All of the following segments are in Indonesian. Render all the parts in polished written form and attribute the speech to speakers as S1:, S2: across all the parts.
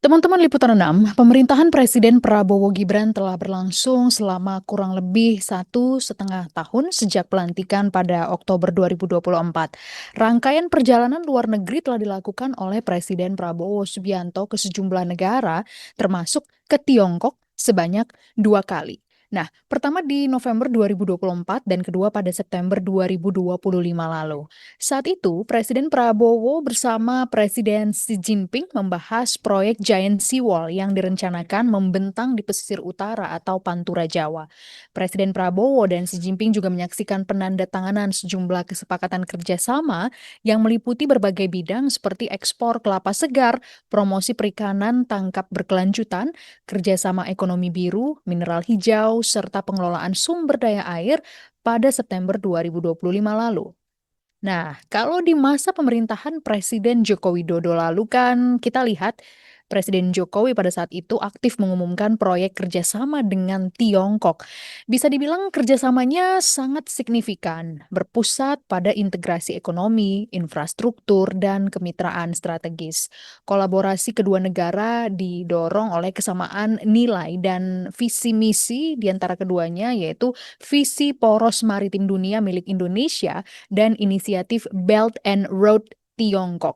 S1: Teman-teman Liputan 6, pemerintahan Presiden Prabowo Gibran telah berlangsung selama kurang lebih 1,5 tahun sejak pelantikan pada Oktober 2024. Rangkaian perjalanan luar negeri telah dilakukan oleh Presiden Prabowo Subianto ke sejumlah negara, termasuk ke Tiongkok sebanyak 2 kali. Nah, pertama di November 2024 dan kedua pada September 2025 lalu. Saat itu, Presiden Prabowo bersama Presiden Xi Jinping membahas proyek Giant Seawall yang direncanakan membentang di pesisir utara atau Pantura Jawa. Presiden Prabowo dan Xi Jinping juga menyaksikan penandatanganan sejumlah kesepakatan kerjasama yang meliputi berbagai bidang seperti ekspor kelapa segar, promosi perikanan tangkap berkelanjutan, kerjasama ekonomi biru, mineral hijau, serta pengelolaan sumber daya air pada September 2025 lalu. Nah, kalau di masa pemerintahan Presiden Joko Widodo lalu kan kita lihat Presiden Jokowi pada saat itu aktif mengumumkan proyek kerjasama dengan Tiongkok. Bisa dibilang kerjasamanya sangat signifikan, berpusat pada integrasi ekonomi, infrastruktur, dan kemitraan strategis. Kolaborasi kedua negara didorong oleh kesamaan nilai dan visi misi di antara keduanya, yaitu visi poros maritim dunia milik Indonesia dan inisiatif Belt and Road Tiongkok.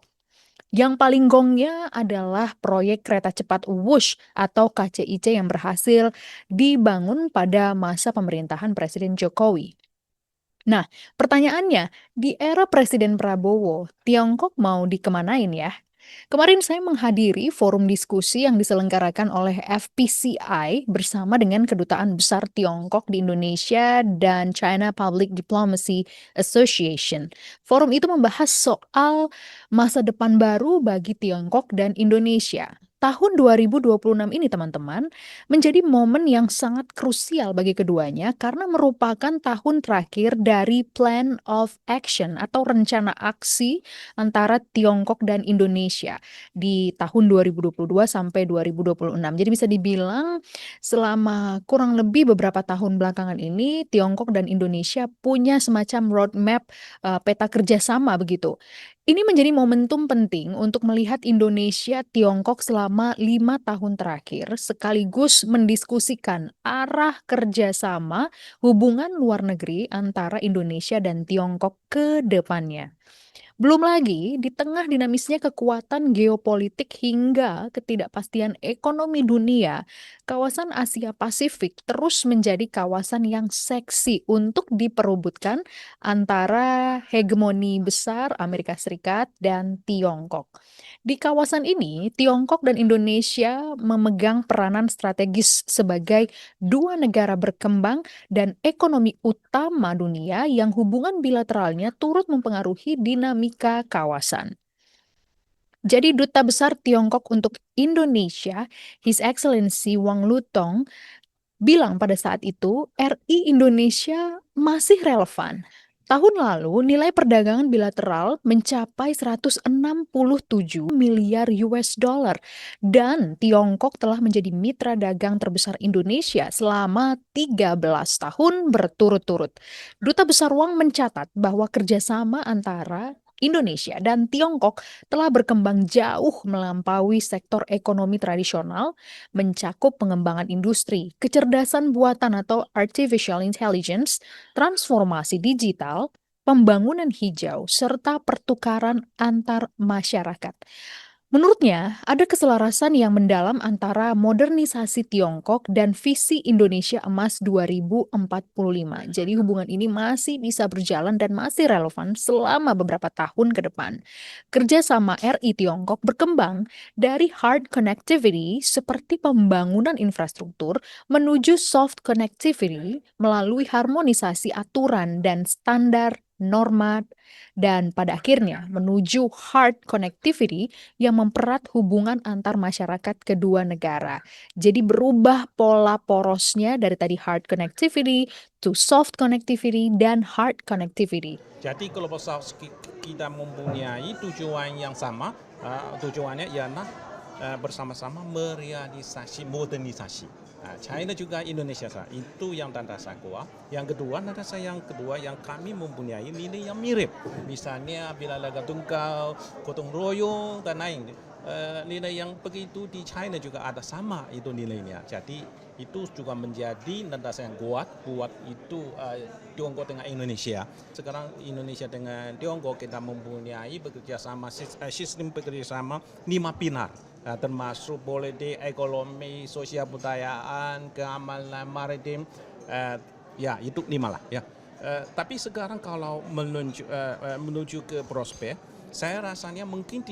S1: Yang paling gongnya adalah proyek kereta cepat Wush atau KCIC yang berhasil dibangun pada masa pemerintahan Presiden Jokowi. Nah, pertanyaannya, di era Presiden Prabowo, Tiongkok mau dikemanain ya? Kemarin saya menghadiri forum diskusi yang diselenggarakan oleh FPCI bersama dengan Kedutaan Besar Tiongkok di Indonesia dan China Public Diplomacy Association. Forum itu membahas soal masa depan baru bagi Tiongkok dan Indonesia. Tahun 2026 ini teman-teman menjadi momen yang sangat krusial bagi keduanya karena merupakan tahun terakhir dari Plan of Action atau rencana aksi antara Tiongkok dan Indonesia di tahun 2022 sampai 2026. Jadi bisa dibilang selama kurang lebih beberapa tahun belakangan ini Tiongkok dan Indonesia punya semacam roadmap peta kerjasama begitu. Ini menjadi momentum penting untuk melihat Indonesia Tiongkok selama 5 tahun terakhir sekaligus mendiskusikan arah kerjasama hubungan luar negeri antara Indonesia dan Tiongkok ke depannya. Belum lagi, di tengah dinamisnya kekuatan geopolitik hingga ketidakpastian ekonomi dunia, kawasan Asia Pasifik terus menjadi kawasan yang seksi untuk diperebutkan antara hegemoni besar Amerika Serikat dan Tiongkok. Di kawasan ini, Tiongkok dan Indonesia memegang peranan strategis sebagai dua negara berkembang dan ekonomi utama dunia yang hubungan bilateralnya turut mempengaruhi dinamika kawasan. Jadi Duta Besar Tiongkok untuk Indonesia, His Excellency Wang Lutong, bilang pada saat itu RI Indonesia masih relevan. Tahun lalu, nilai perdagangan bilateral mencapai 167 miliar US dollar dan Tiongkok telah menjadi mitra dagang terbesar Indonesia selama 13 tahun berturut-turut. Duta Besar Wang mencatat bahwa kerjasama antara Indonesia dan Tiongkok telah berkembang jauh melampaui sektor ekonomi tradisional, mencakup pengembangan industri, kecerdasan buatan atau artificial intelligence, transformasi digital, pembangunan hijau, serta pertukaran antar masyarakat. Menurutnya, ada keselarasan yang mendalam antara modernisasi Tiongkok dan visi Indonesia Emas 2045. Jadi hubungan ini masih bisa berjalan dan masih relevan selama beberapa tahun ke depan. Kerjasama RI Tiongkok berkembang dari hard connectivity seperti pembangunan infrastruktur menuju soft connectivity melalui harmonisasi aturan dan standar norma dan pada akhirnya menuju hard connectivity yang mempererat hubungan antar masyarakat kedua negara. Jadi berubah pola porosnya dari tadi hard connectivity to soft connectivity dan hard connectivity.
S2: Jadi kalau kita mempunyai tujuan yang sama, tujuannya ialah bersama-sama merealisasi modernisasi. China juga Indonesia itu yang tanda saya kuat. Yang kedua yang kami mempunyai nilai yang mirip. Misalnya bila laga tunggal, gotong royong dan lain. nilai yang begitu di China juga ada sama itu nilainya. Jadi itu juga menjadi landasan yang kuat itu Tiongkok dengan Indonesia. Sekarang Indonesia dengan Tiongkok kita mempunyai bekerjasama sistem bekerjasama 5 pilar. Termasuk politik, ekonomi, sosial budayaan, keamanan maritim, ya itu 5 lah ya. Tapi sekarang kalau menuju ke prospek, saya rasanya mungkin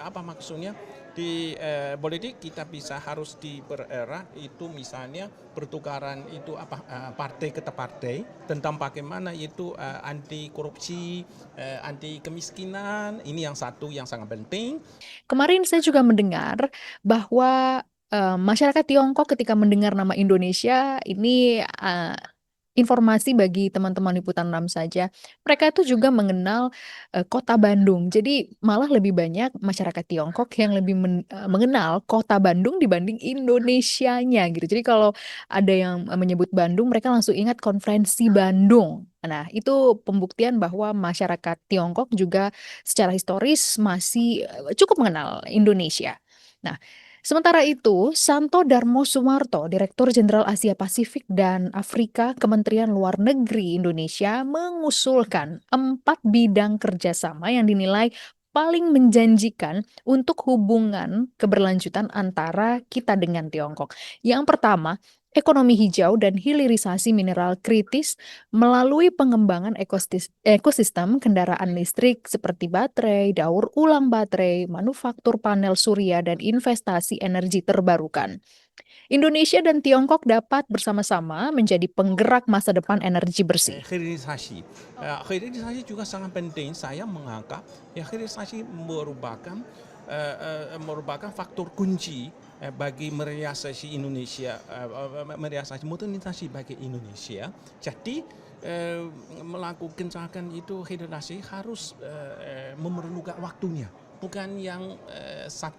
S2: apa maksudnya di politik kita harus dipererat itu misalnya pertukaran itu partai ke partai tentang bagaimana itu anti korupsi, anti kemiskinan, ini yang satu yang sangat penting.
S1: Kemarin saya juga mendengar bahwa masyarakat Tiongkok ketika mendengar nama Indonesia ini informasi bagi teman-teman liputan 6 saja, mereka itu juga mengenal kota Bandung. Jadi malah lebih banyak masyarakat Tiongkok yang lebih mengenal kota Bandung dibanding Indonesianya gitu. Jadi kalau ada yang menyebut Bandung, mereka langsung ingat konferensi Bandung. Nah, itu pembuktian bahwa masyarakat Tiongkok juga secara historis masih cukup mengenal Indonesia. Nah, sementara itu, Santo Darmo Sumarto, Direktur Jenderal Asia Pasifik dan Afrika Kementerian Luar Negeri Indonesia, mengusulkan 4 bidang kerjasama yang dinilai paling menjanjikan untuk hubungan keberlanjutan antara kita dengan Tiongkok. Yang pertama, ekonomi hijau dan hilirisasi mineral kritis melalui pengembangan ekosistem kendaraan listrik seperti baterai, daur ulang baterai, manufaktur panel surya, dan investasi energi terbarukan. Indonesia dan Tiongkok dapat bersama-sama menjadi penggerak masa depan energi bersih.
S2: Hilirisasi juga sangat penting. Saya menganggap hilirisasi merupakan faktor kunci bagi merealisasi Indonesia, merealisasi modernisasi bagi Indonesia. Jadi melakukan itu hilirisasi harus memerlukan waktunya. Bukan yang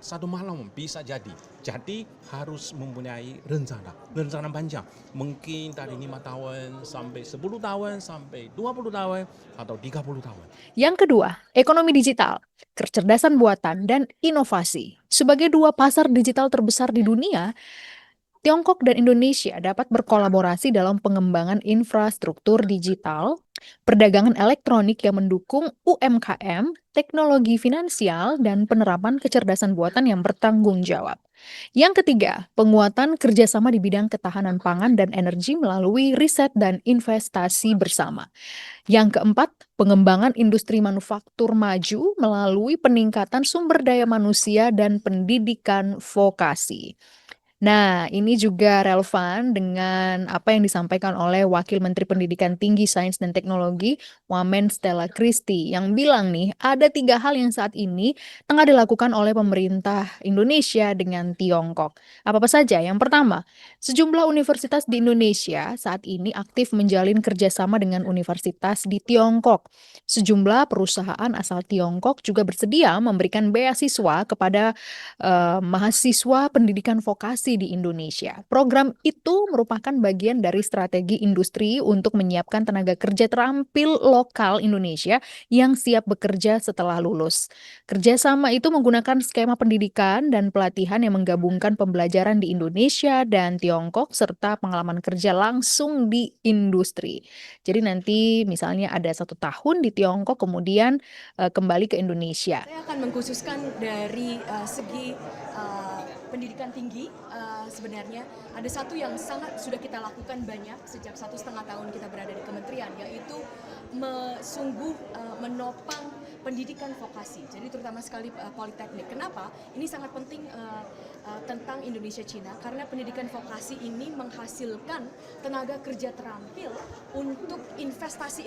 S2: satu malam bisa jadi. Jadi harus mempunyai rencana panjang. Mungkin dari 5 tahun sampai 10 tahun, sampai 20 tahun, atau 30 tahun.
S1: Yang kedua, ekonomi digital, kecerdasan buatan, dan inovasi. Sebagai 2 pasar digital terbesar di dunia, Tiongkok dan Indonesia dapat berkolaborasi dalam pengembangan infrastruktur digital, perdagangan elektronik yang mendukung UMKM, teknologi finansial, dan penerapan kecerdasan buatan yang bertanggung jawab. Yang ketiga, penguatan kerjasama di bidang ketahanan pangan dan energi melalui riset dan investasi bersama. Yang keempat, pengembangan industri manufaktur maju melalui peningkatan sumber daya manusia dan pendidikan vokasi. Nah, ini juga relevan dengan apa yang disampaikan oleh Wakil Menteri Pendidikan Tinggi, Sains dan Teknologi, Wamen Stella Christie, yang bilang nih, ada 3 hal yang saat ini tengah dilakukan oleh pemerintah Indonesia dengan Tiongkok. Apa-apa saja? Yang pertama, sejumlah universitas di Indonesia saat ini aktif menjalin kerjasama dengan universitas di Tiongkok. Sejumlah perusahaan asal Tiongkok juga bersedia memberikan beasiswa kepada mahasiswa pendidikan vokasi di Indonesia. Program itu merupakan bagian dari strategi industri untuk menyiapkan tenaga kerja terampil lokal Indonesia yang siap bekerja setelah lulus. Kerjasama itu menggunakan skema pendidikan dan pelatihan yang menggabungkan pembelajaran di Indonesia dan Tiongkok serta pengalaman kerja langsung di industri. Jadi nanti misalnya ada 1 tahun di Tiongkok kemudian kembali ke Indonesia.
S3: Saya akan mengkhususkan dari segi pendidikan tinggi. Sebenarnya ada satu yang sangat sudah kita lakukan banyak sejak 1,5 tahun kita berada di kementerian, yaitu sungguh menopang pendidikan vokasi. Jadi terutama sekali politeknik. Kenapa? Ini sangat penting tentang Indonesia Cina, karena pendidikan vokasi ini menghasilkan tenaga kerja terampil untuk investasi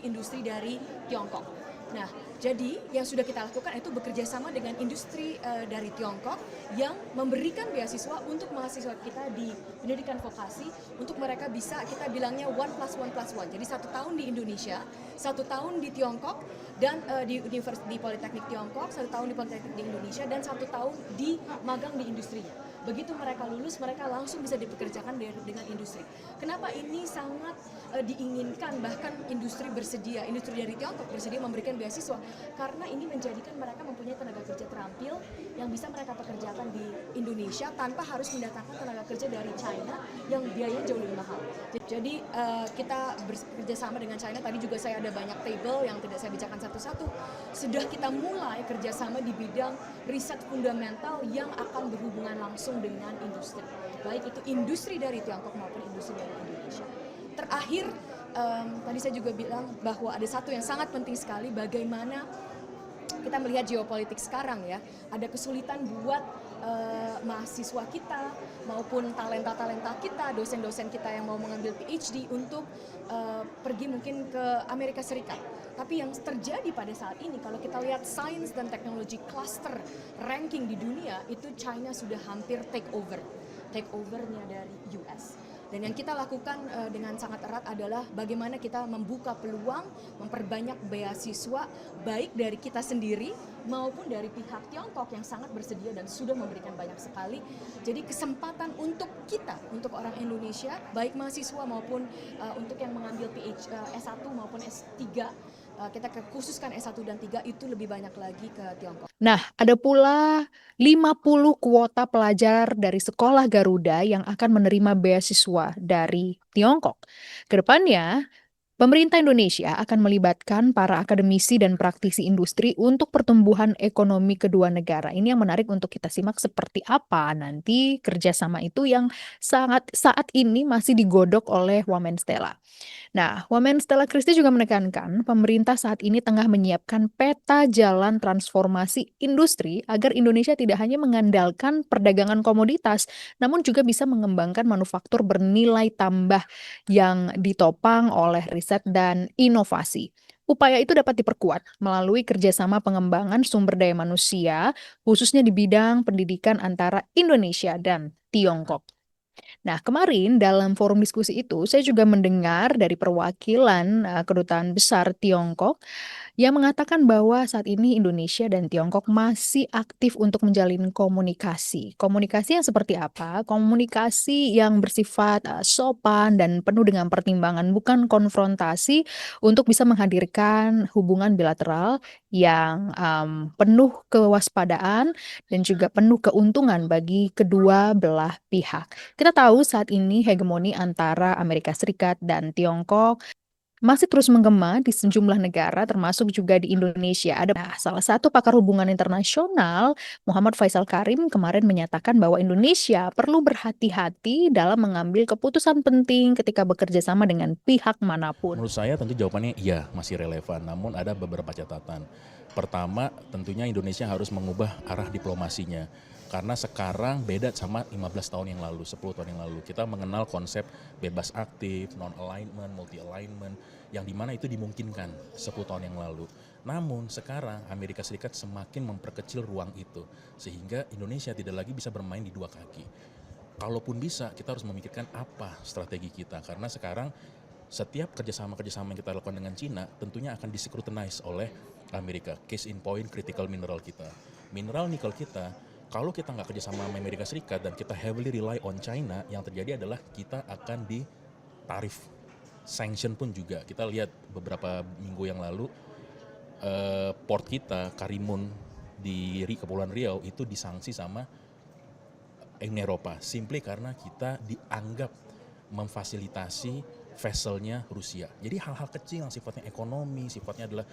S3: industri dari Tiongkok. Nah, jadi yang sudah kita lakukan itu bekerja sama dengan industri dari Tiongkok yang memberikan beasiswa untuk mahasiswa kita di pendidikan vokasi untuk mereka bisa, kita bilangnya 1+1+1. Jadi 1 tahun di Indonesia, 1 tahun di Tiongkok dan di Politeknik Tiongkok, 1 tahun di Politeknik di Indonesia dan 1 tahun di magang di industrinya. begitu mereka lulus mereka langsung bisa dipekerjakan dengan industri. Kenapa ini sangat diinginkan, bahkan industri dari Tiongkok bersedia memberikan beasiswa, karena ini menjadikan mereka mempunyai tenaga kerja terampil yang bisa mereka pekerjakan di Indonesia tanpa harus mendatangkan tenaga kerja dari China yang biayanya jauh lebih mahal. Jadi kita bekerja sama dengan China, tadi juga saya ada banyak table yang tidak saya bicarakan satu-satu. Sudah kita mulai kerjasama di bidang riset fundamental yang akan berhubungan langsung dengan industri, baik itu industri dari Tiongkok maupun industri dari Indonesia. Terakhir, tadi saya juga bilang bahwa ada satu yang sangat penting sekali, bagaimana kita melihat geopolitik sekarang ya, ada kesulitan buat mahasiswa kita maupun talenta-talenta kita, dosen-dosen kita yang mau mengambil PhD untuk pergi mungkin ke Amerika Serikat. Tapi yang terjadi pada saat ini, kalau kita lihat sains dan teknologi cluster ranking di dunia, itu China sudah hampir take overnya dari US. Dan yang kita lakukan dengan sangat erat adalah bagaimana kita membuka peluang, memperbanyak beasiswa baik dari kita sendiri maupun dari pihak Tiongkok yang sangat bersedia dan sudah memberikan banyak sekali. Jadi kesempatan untuk kita, untuk orang Indonesia, baik mahasiswa maupun untuk yang mengambil S1 maupun S3, kita khususkan S1 dan 3 itu lebih banyak lagi ke Tiongkok.
S1: Nah, ada pula 50 kuota pelajar dari Sekolah Garuda yang akan menerima beasiswa dari Tiongkok. Kedepannya, pemerintah Indonesia akan melibatkan para akademisi dan praktisi industri untuk pertumbuhan ekonomi kedua negara. Ini yang menarik untuk kita simak seperti apa nanti kerjasama itu yang saat ini masih digodok oleh Wamen Stella. Nah, Wamen Stella Christie juga menekankan pemerintah saat ini tengah menyiapkan peta jalan transformasi industri agar Indonesia tidak hanya mengandalkan perdagangan komoditas, namun juga bisa mengembangkan manufaktur bernilai tambah yang ditopang oleh riset dan inovasi. Upaya itu dapat diperkuat melalui kerjasama pengembangan sumber daya manusia, khususnya di bidang pendidikan antara Indonesia dan Tiongkok. Nah, kemarin dalam forum diskusi itu, saya juga mendengar dari perwakilan Kedutaan Besar Tiongkok yang mengatakan bahwa saat ini Indonesia dan Tiongkok masih aktif untuk menjalin komunikasi. Komunikasi yang seperti apa? Komunikasi yang bersifat sopan dan penuh dengan pertimbangan, bukan konfrontasi, untuk bisa menghadirkan hubungan bilateral yang penuh kewaspadaan dan juga penuh keuntungan bagi kedua belah pihak. Kita tahu saat ini hegemoni antara Amerika Serikat dan Tiongkok masih terus menggema di sejumlah negara termasuk juga di Indonesia. Salah satu pakar hubungan internasional, Muhammad Faisal Karim, kemarin menyatakan bahwa Indonesia perlu berhati-hati dalam mengambil keputusan penting ketika bekerja sama dengan pihak manapun.
S4: Menurut saya tentu jawabannya iya, masih relevan, namun ada beberapa catatan. Pertama, tentunya Indonesia harus mengubah arah diplomasinya. Karena sekarang beda sama 15 tahun yang lalu, 10 tahun yang lalu. Kita mengenal konsep bebas aktif, non-alignment, multi-alignment, yang dimana itu dimungkinkan 10 tahun yang lalu. Namun sekarang Amerika Serikat semakin memperkecil ruang itu, sehingga Indonesia tidak lagi bisa bermain di dua kaki. Kalaupun bisa, kita harus memikirkan apa strategi kita, karena sekarang setiap kerjasama yang kita lakukan dengan Cina tentunya akan discrutinize oleh Amerika. Case in point, critical mineral kita. Mineral nikel kita, kalau kita nggak kerjasama sama Amerika Serikat dan kita heavily rely on China, yang terjadi adalah kita akan ditarif. Sanction pun juga. Kita lihat beberapa minggu yang lalu, port kita, Karimun di Kepulauan Riau, itu disanksi sama Uni Eropa. Simply karena kita dianggap memfasilitasi vesselnya Rusia. Jadi hal-hal kecil yang sifatnya ekonomi, sifatnya adalah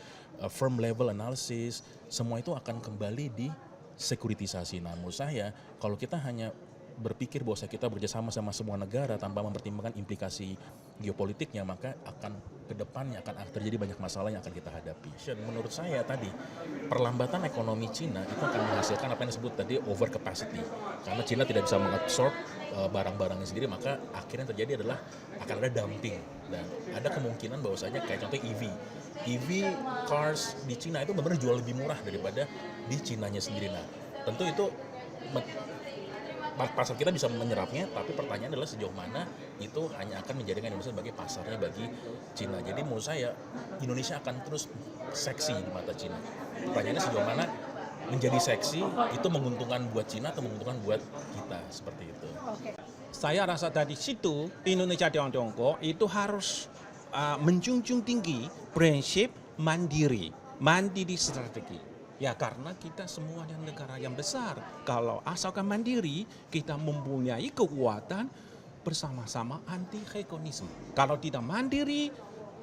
S4: firm level analysis, semua itu akan kembali di sekuritisasi. Nah, menurut saya kalau kita hanya berpikir bahwa kita bekerjasama sama semua negara tanpa mempertimbangkan implikasi geopolitiknya, maka akan ke depannya akan terjadi banyak masalah yang akan kita hadapi. Menurut saya tadi perlambatan ekonomi Cina itu akan menghasilkan apa yang disebut tadi overcapacity. Karena Cina tidak bisa mengabsorb barang-barangnya sendiri, maka akhirnya terjadi adalah akan ada dumping, dan ada kemungkinan bahwasanya kayak contoh EV cars di Cina itu benar-benar jual lebih murah daripada di Cinanya sendiri. Nah, tentu itu pasar kita bisa menyerapnya, tapi pertanyaan adalah sejauh mana itu hanya akan menjadikan Indonesia sebagai pasarnya bagi Cina. Jadi menurut saya Indonesia akan terus seksi di mata Cina. Pertanyaannya sejauh mana menjadi seksi itu menguntungkan buat Cina atau menguntungkan buat kita, seperti itu.
S2: Saya rasa dari situ Indonesia dan Tiongkok itu harus menjunjung tinggi prinsip mandiri strategi. Ya karena kita semuanya negara yang besar. Kalau asalkan mandiri, kita mempunyai kekuatan bersama-sama anti hegemonisme. Kalau tidak mandiri,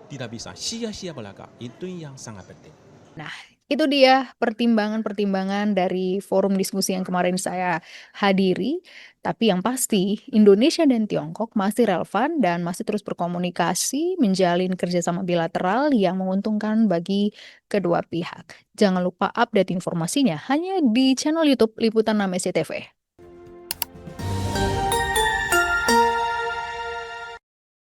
S2: tidak bisa sia-sia belaka. Itu yang sangat penting.
S1: Nah, itu dia pertimbangan-pertimbangan dari forum diskusi yang kemarin saya hadiri. Tapi yang pasti, Indonesia dan Tiongkok masih relevan dan masih terus berkomunikasi, menjalin kerjasama bilateral yang menguntungkan bagi kedua pihak. Jangan lupa update informasinya hanya di channel YouTube Liputan 6 SCTV.